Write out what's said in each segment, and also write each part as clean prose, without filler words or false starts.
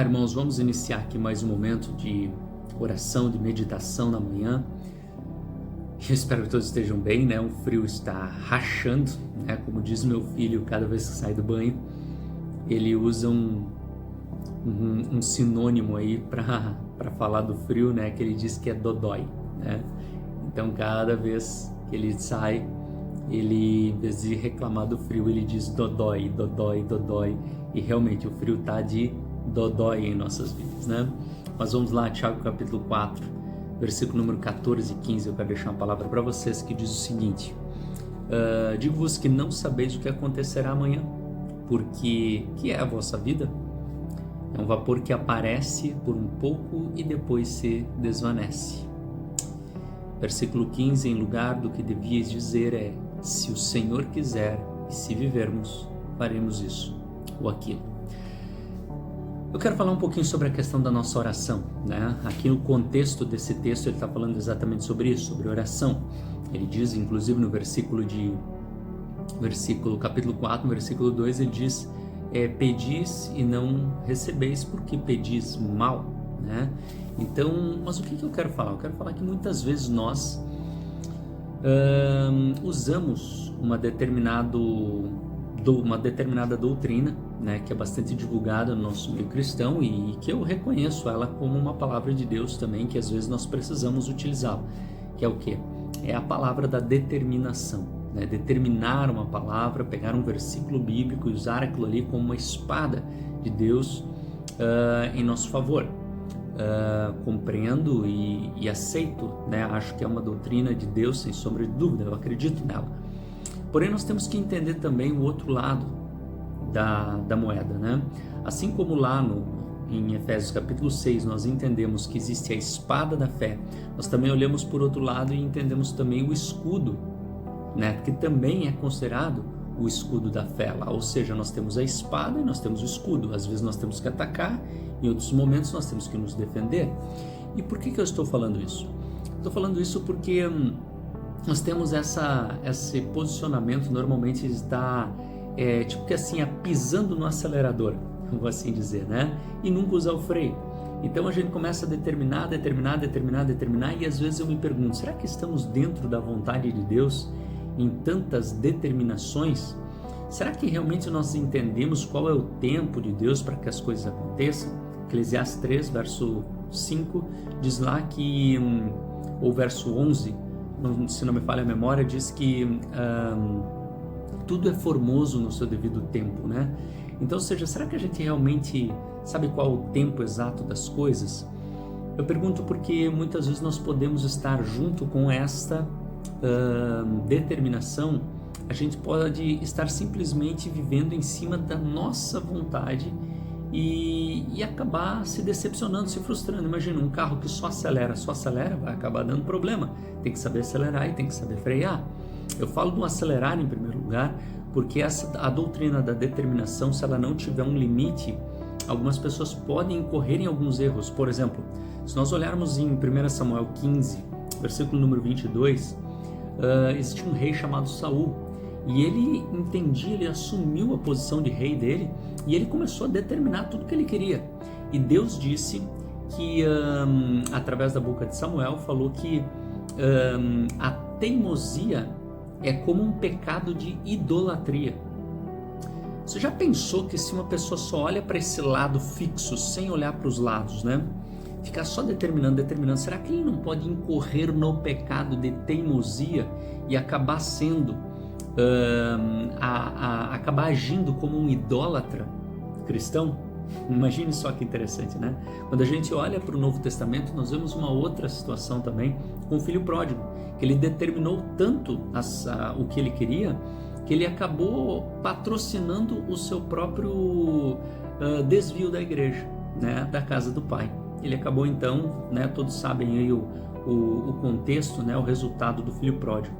lá, irmãos, vamos iniciar aqui mais um momento de oração, de meditação na manhã. Eu espero que todos estejam bem, né? O frio está rachando, né? Como diz meu filho, cada vez que sai do banho, ele usa um sinônimo aí para falar do frio, né? Que ele diz que é dodói, né? Então, cada vez que ele sai, ele, em vez de reclamar do frio, ele diz dodói, dodói, dodói. E realmente o frio tá de dodói em nossas vidas, né? Mas vamos lá, Tiago capítulo 4, versículo número 14 e 15. Eu quero deixar uma palavra para vocês que diz o seguinte: digo-vos que não sabeis o que acontecerá amanhã, porque que é a vossa vida? É um vapor que aparece por um pouco e depois se desvanece. Versículo 15, em lugar do que devíeis dizer é: se o Senhor quiser e se vivermos, faremos isso ou aquilo. Eu quero falar um pouquinho sobre a questão da nossa oração, né? Aqui no contexto desse texto ele está falando exatamente sobre isso, sobre oração. Ele diz, inclusive no capítulo 4, versículo 2, ele diz: pedis e não recebeis porque pedis mal, né? Então, mas o que eu quero falar? Eu quero falar que muitas vezes nós usamos uma determinada doutrina, né, que é bastante divulgada no nosso meio cristão e que eu reconheço ela como uma palavra de Deus também, que às vezes nós precisamos utilizá-la, que é o quê? É a palavra da determinação, né? Determinar uma palavra, pegar um versículo bíblico e usar aquilo ali como uma espada de Deus em nosso favor. Compreendo e aceito, né? Acho que é uma doutrina de Deus sem sombra de dúvida, eu acredito nela. Porém, nós temos que entender também o outro lado da moeda, né? Assim como lá em Efésios capítulo 6 nós entendemos que existe a espada da fé, nós também olhamos por outro lado e entendemos também o escudo, né? Que também é considerado o escudo da fé lá, ou seja, nós temos a espada e nós temos o escudo. Às vezes nós temos que atacar, em outros momentos nós temos que nos defender. E por que eu estou falando isso? Estou falando isso porque nós temos esse posicionamento, normalmente está tipo que assim, pisando no acelerador, vou assim dizer, né? E nunca usar o freio. Então a gente começa a determinar, e às vezes eu me pergunto: será que estamos dentro da vontade de Deus em tantas determinações? Será que realmente nós entendemos qual é o tempo de Deus para que as coisas aconteçam? Eclesiastes 3, verso 5, diz lá que, ou verso 11, se não me falha a memória, diz que tudo é formoso no seu devido tempo, né? Então, ou seja, será que a gente realmente sabe qual o tempo exato das coisas? Eu pergunto porque muitas vezes nós podemos estar junto com esta determinação, a gente pode estar simplesmente vivendo em cima da nossa vontade e acabar se decepcionando, se frustrando. Imagina um carro que só acelera, vai acabar dando problema. Tem que saber acelerar e tem que saber frear. Eu falo do acelerar em primeiro lugar porque a doutrina da determinação, se ela não tiver um limite, algumas pessoas podem incorrer em alguns erros. Por exemplo, se nós olharmos em 1 Samuel 15, versículo número 22, existia um rei chamado Saul, e ele entendia, ele assumiu a posição de rei dele, e ele começou a determinar tudo que ele queria. E Deus disse que, através da boca de Samuel, falou que a teimosia é como um pecado de idolatria. Você já pensou que se uma pessoa só olha para esse lado fixo, sem olhar para os lados, né? Ficar só determinando, será que ele não pode incorrer no pecado de teimosia e acabar sendo, acabar agindo como um idólatra cristão? Imagine só que interessante, né? Quando a gente olha para o Novo Testamento, nós vemos uma outra situação também com o filho pródigo, que ele determinou tanto o que ele queria, que ele acabou patrocinando o seu próprio desvio da igreja, né? Da casa do pai. Ele acabou então, né? Todos sabem aí o contexto, né? O resultado do filho pródigo.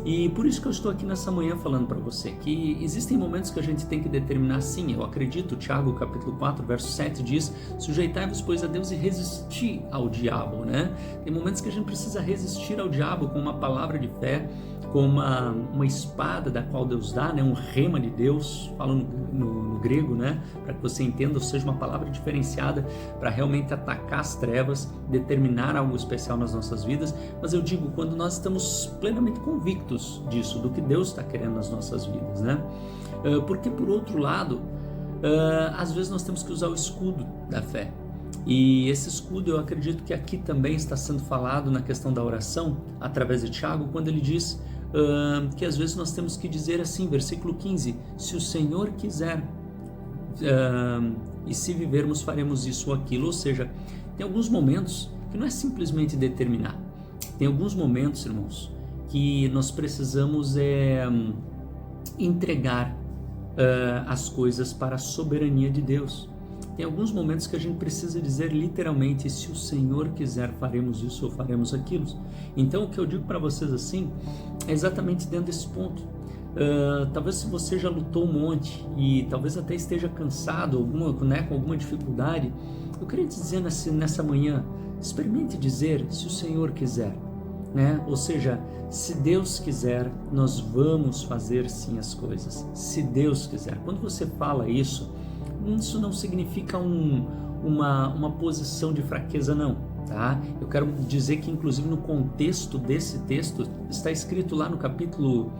E por isso que eu estou aqui nessa manhã falando para você que existem momentos que a gente tem que determinar, sim, eu acredito. Tiago capítulo 4, verso 7 diz: sujeitai-vos, pois, a Deus e resisti ao diabo, né? Tem momentos que a gente precisa resistir ao diabo com uma palavra de fé, com uma espada da qual Deus dá, né? Um rema de Deus, falo no grego, né? Para que você entenda, ou seja, uma palavra diferenciada para realmente atacar as trevas, determinar algo especial nas nossas vidas. Mas eu digo, quando nós estamos plenamente convictos disso, do que Deus está querendo nas nossas vidas, né? Porque por outro lado, às vezes nós temos que usar o escudo da fé. E esse escudo eu acredito que aqui também está sendo falado na questão da oração, através de Tiago, quando ele diz que às vezes nós temos que dizer assim, versículo 15, se o Senhor quiser e se vivermos faremos isso ou aquilo. Ou seja, tem alguns momentos que não é simplesmente determinar, tem alguns momentos, irmãos, que nós precisamos entregar as coisas para a soberania de Deus. Tem alguns momentos que a gente precisa dizer literalmente, se o Senhor quiser faremos isso ou faremos aquilo. Então o que eu digo para vocês assim, é exatamente dentro desse ponto. Talvez se você já lutou um monte e talvez até esteja cansado, com alguma dificuldade, eu queria te dizer nessa manhã, experimente dizer, se o Senhor quiser, né? Ou seja, se Deus quiser, nós vamos fazer sim as coisas, se Deus quiser. Quando você fala isso não significa uma posição de fraqueza, não, tá? Eu quero dizer que, inclusive, no contexto desse texto, está escrito lá no capítulo,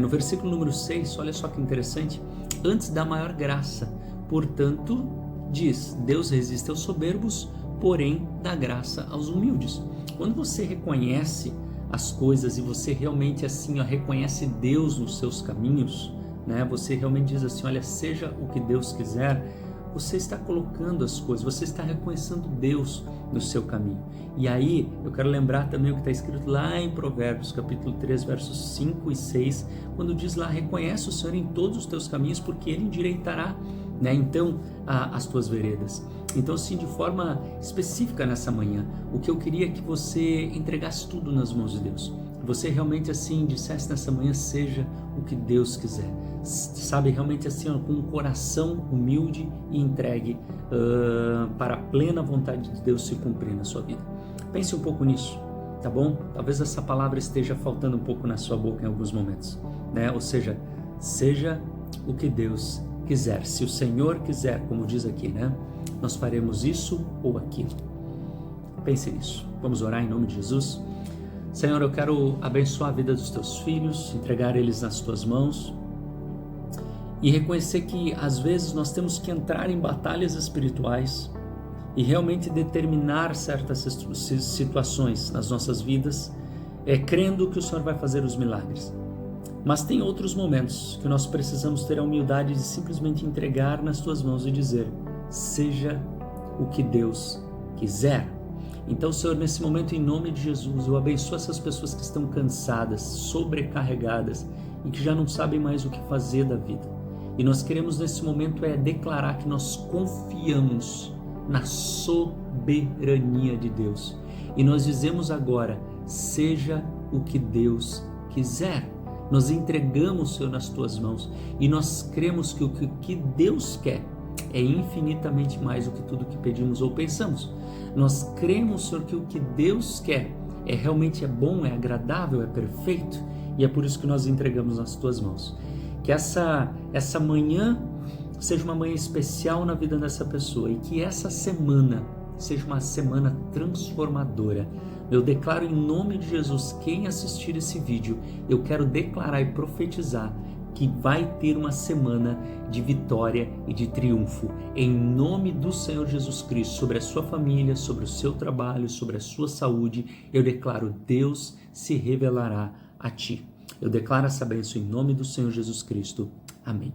no versículo número 6, olha só que interessante, antes da maior graça, portanto, diz, Deus resiste aos soberbos, porém dá graça aos humildes. Quando você reconhece as coisas e você realmente assim, reconhece Deus nos seus caminhos, né? Você realmente diz assim, olha, seja o que Deus quiser, você está colocando as coisas, você está reconhecendo Deus no seu caminho. E aí, eu quero lembrar também o que está escrito lá em Provérbios, capítulo 3, versos 5 e 6, quando diz lá, reconhece o Senhor em todos os teus caminhos, porque Ele endireitará, né? Então, as tuas veredas. Então, assim, de forma específica nessa manhã, o que eu queria é que você entregasse tudo nas mãos de Deus. Que você realmente, assim, dissesse nessa manhã, seja o que Deus quiser. Sabe, realmente assim, com um coração humilde e entregue para a plena vontade de Deus se cumprir na sua vida. Pense um pouco nisso, tá bom? Talvez essa palavra esteja faltando um pouco na sua boca em alguns momentos, né? Ou seja, seja o que Deus quiser. Se o Senhor quiser, como diz aqui, né? Nós faremos isso ou aquilo. Pense nisso. Vamos orar em nome de Jesus. Senhor, eu quero abençoar a vida dos teus filhos, entregar eles nas tuas mãos e reconhecer que às vezes nós temos que entrar em batalhas espirituais e realmente determinar certas situações nas nossas vidas, crendo que o Senhor vai fazer os milagres. Mas tem outros momentos que nós precisamos ter a humildade de simplesmente entregar nas tuas mãos e dizer, seja o que Deus quiser. Então, Senhor, nesse momento, em nome de Jesus, eu abençoo essas pessoas que estão cansadas, sobrecarregadas e que já não sabem mais o que fazer da vida. E nós queremos nesse momento declarar que nós confiamos na soberania de Deus. E nós dizemos agora, seja o que Deus quiser. Nós entregamos, Senhor, nas tuas mãos e nós cremos que o que Deus quer é infinitamente mais do que tudo que pedimos ou pensamos. Nós cremos, Senhor, que o que Deus quer realmente bom, é agradável, é perfeito, e é por isso que nós entregamos nas tuas mãos. Que essa manhã seja uma manhã especial na vida dessa pessoa e que essa semana seja uma semana transformadora. Eu declaro em nome de Jesus, quem assistir esse vídeo, eu quero declarar e profetizar que vai ter uma semana de vitória e de triunfo, em nome do Senhor Jesus Cristo, sobre a sua família, sobre o seu trabalho, sobre a sua saúde. Eu declaro, Deus se revelará a ti. Eu declaro essa bênção em nome do Senhor Jesus Cristo. Amém.